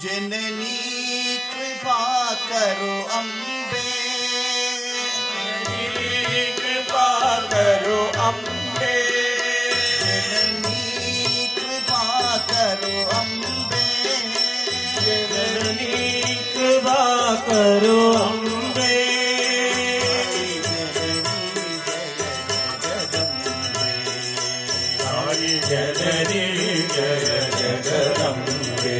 जननी कृपा करो अम्बे, जननी कृपा करो अम्बे, जननी कृपा करो अम्बे, जननी कृपा करो अम्बे, साई जननी जय जगदम्बे,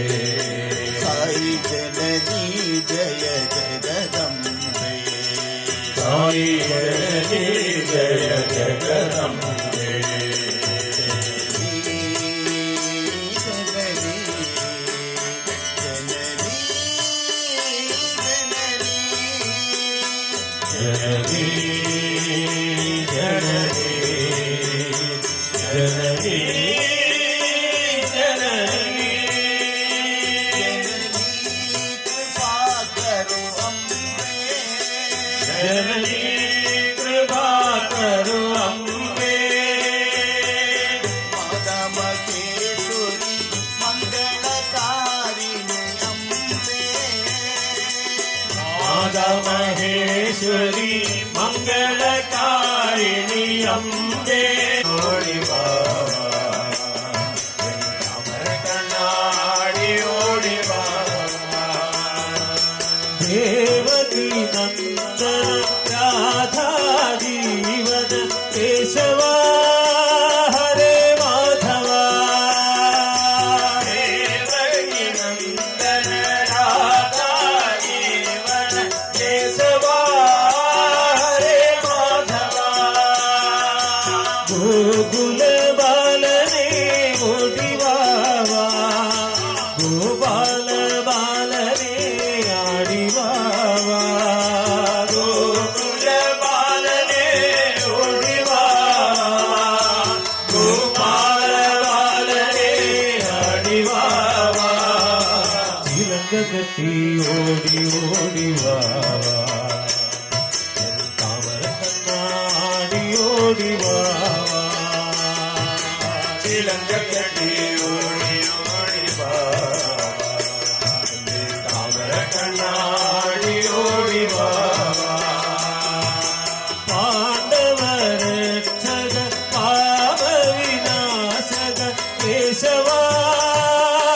साई जननी जय जगदम्बे, साई जननी जय जगदम्बे, जननी जननी जननी जननी जननी कृपा करो अम्बे, माता महेश्वरी मंगलकारिणी अम्बे, माता महेश्वरी मंगलकारिणी अम्बे, ओडी बाबा अमर कनाडी ओडी बाबा, देवकी नंदन राधा जीवन केशवा हरे माधवा, देवकी नंदन राधा जीवन केशवा हरे माधवा, गोकुल बालने मोटी बाबा, गोपाल बालने आड़ी बाबा, गोकुल बालने ओड़ी बाबा, गोपाल बालने आड़ी बाबा, तिलक गति ओड़ी ओड़ी बाबा, तामर कन्नाडी ओड़ी बाबा, तिलक गति ओड़ी ओड़ी बाबा, तामर कन्नाडी ओड़ी बाबा, पांडव रक्षक पाप विनाशक केशवा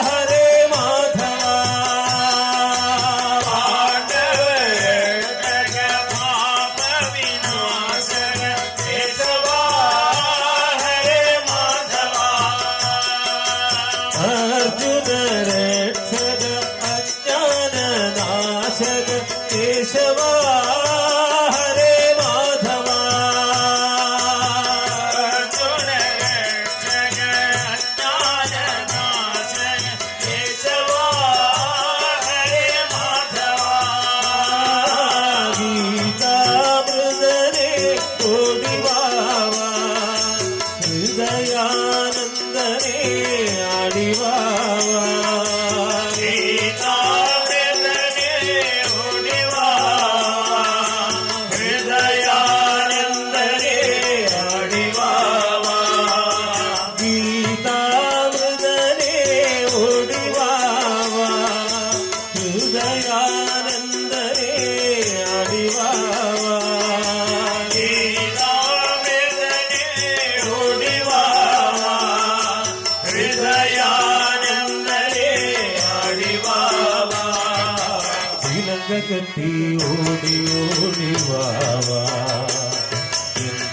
हरे माधवा, पांडव रक्षक पाप विनाशक केशवा हरे माधवा, अर्जुन रक्षक अज्ञान नाशक केशवा हरे माधवा, अर्जुन रक्षक अज्ञान नाशक केशवा हरे माधवा, गीतामृतने कोटि बाबा, हृदयानंदने आडि बाबा, गीतामृतने कोटि बाबा, हृदयानंदने आडि बाबा, गीतामृतने कोटि बाबा, हृदयानंदने आडि बाबा, गीतामृतने कोटि बाबा, हृदयानंदने आडि बाबा, तिलक गति ओडी ओडी बाबा,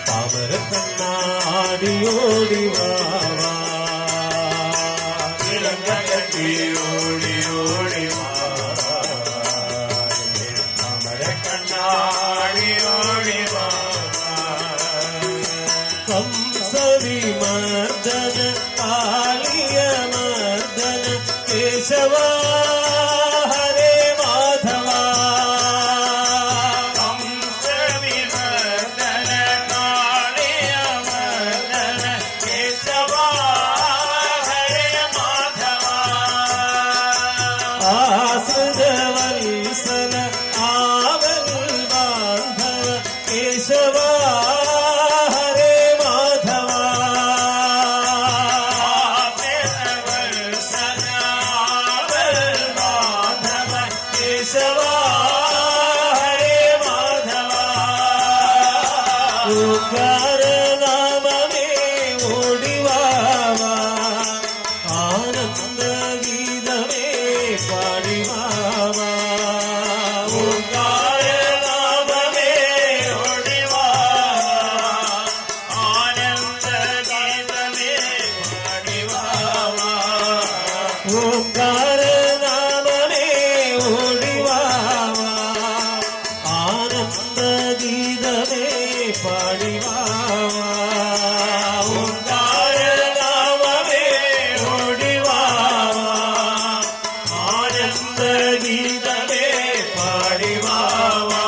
तामर कन्नाडी ओडी बाबा, तिलक गति ओडी ओडी बाबा, तामर कन्नाडी ओडी बाबा, कंस विमर्दन कालिय मर्दन केशवा हरे माधवा, कंस विमर्दन कालिय मर्दन केशवा हरे माधवा, आसुर वल्सल आवल बांधव केशवा हरे माधवा, ആനന്ദ ഗീതമേ പാടിവാവാ ഓംകാരനാമമേ ഓടിവാവാ ആനന്ദ ഗീതമേ പാടിവാവാ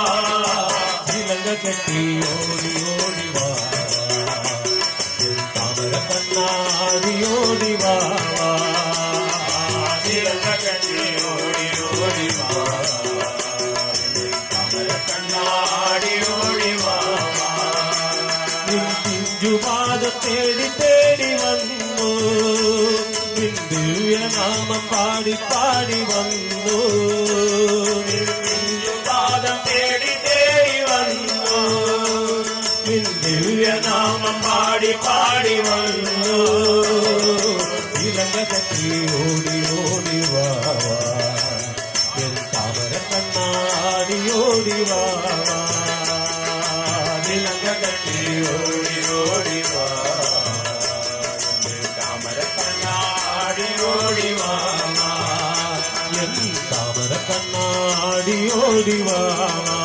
ചിലങ്ക കെട്ടി ഓടി ഓടിവാ താമര കണ്ണാടി ഓടിവാവാ ചിലങ്ക കെട്ടി ഓടി ഓടിവാ താമര കണ്ണാടി ഓടിവാവാ പിഞ്ചുപാദം തേടി തേടി വന്നു ദിവ്യനാമം പാടി പാടി വന്നു പിഞ്ചുപാദം തേടി തേടി വന്നു ദിവ്യനാമം പാടി പാടി വന്നു ഇലങ്ക കട്ടി ഓടി ഓടി വാവാ താമര കണ്ണാടി ഓടി വാവാ ഇലങ്ക കട്ടി ഓടി ഓടി വാവാ താമര കണ്ണാടി ഓടി വാവാ താമര കണ്ണാടി ഓടി വാവാ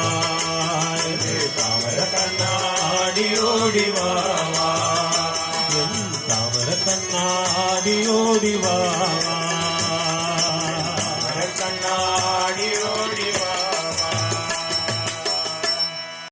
താമര കണ്ണാടി ഓടി വാവാ താമര കണ്ണാടി ഓടി വാവാ കണ്ണാടി ഓടി വാ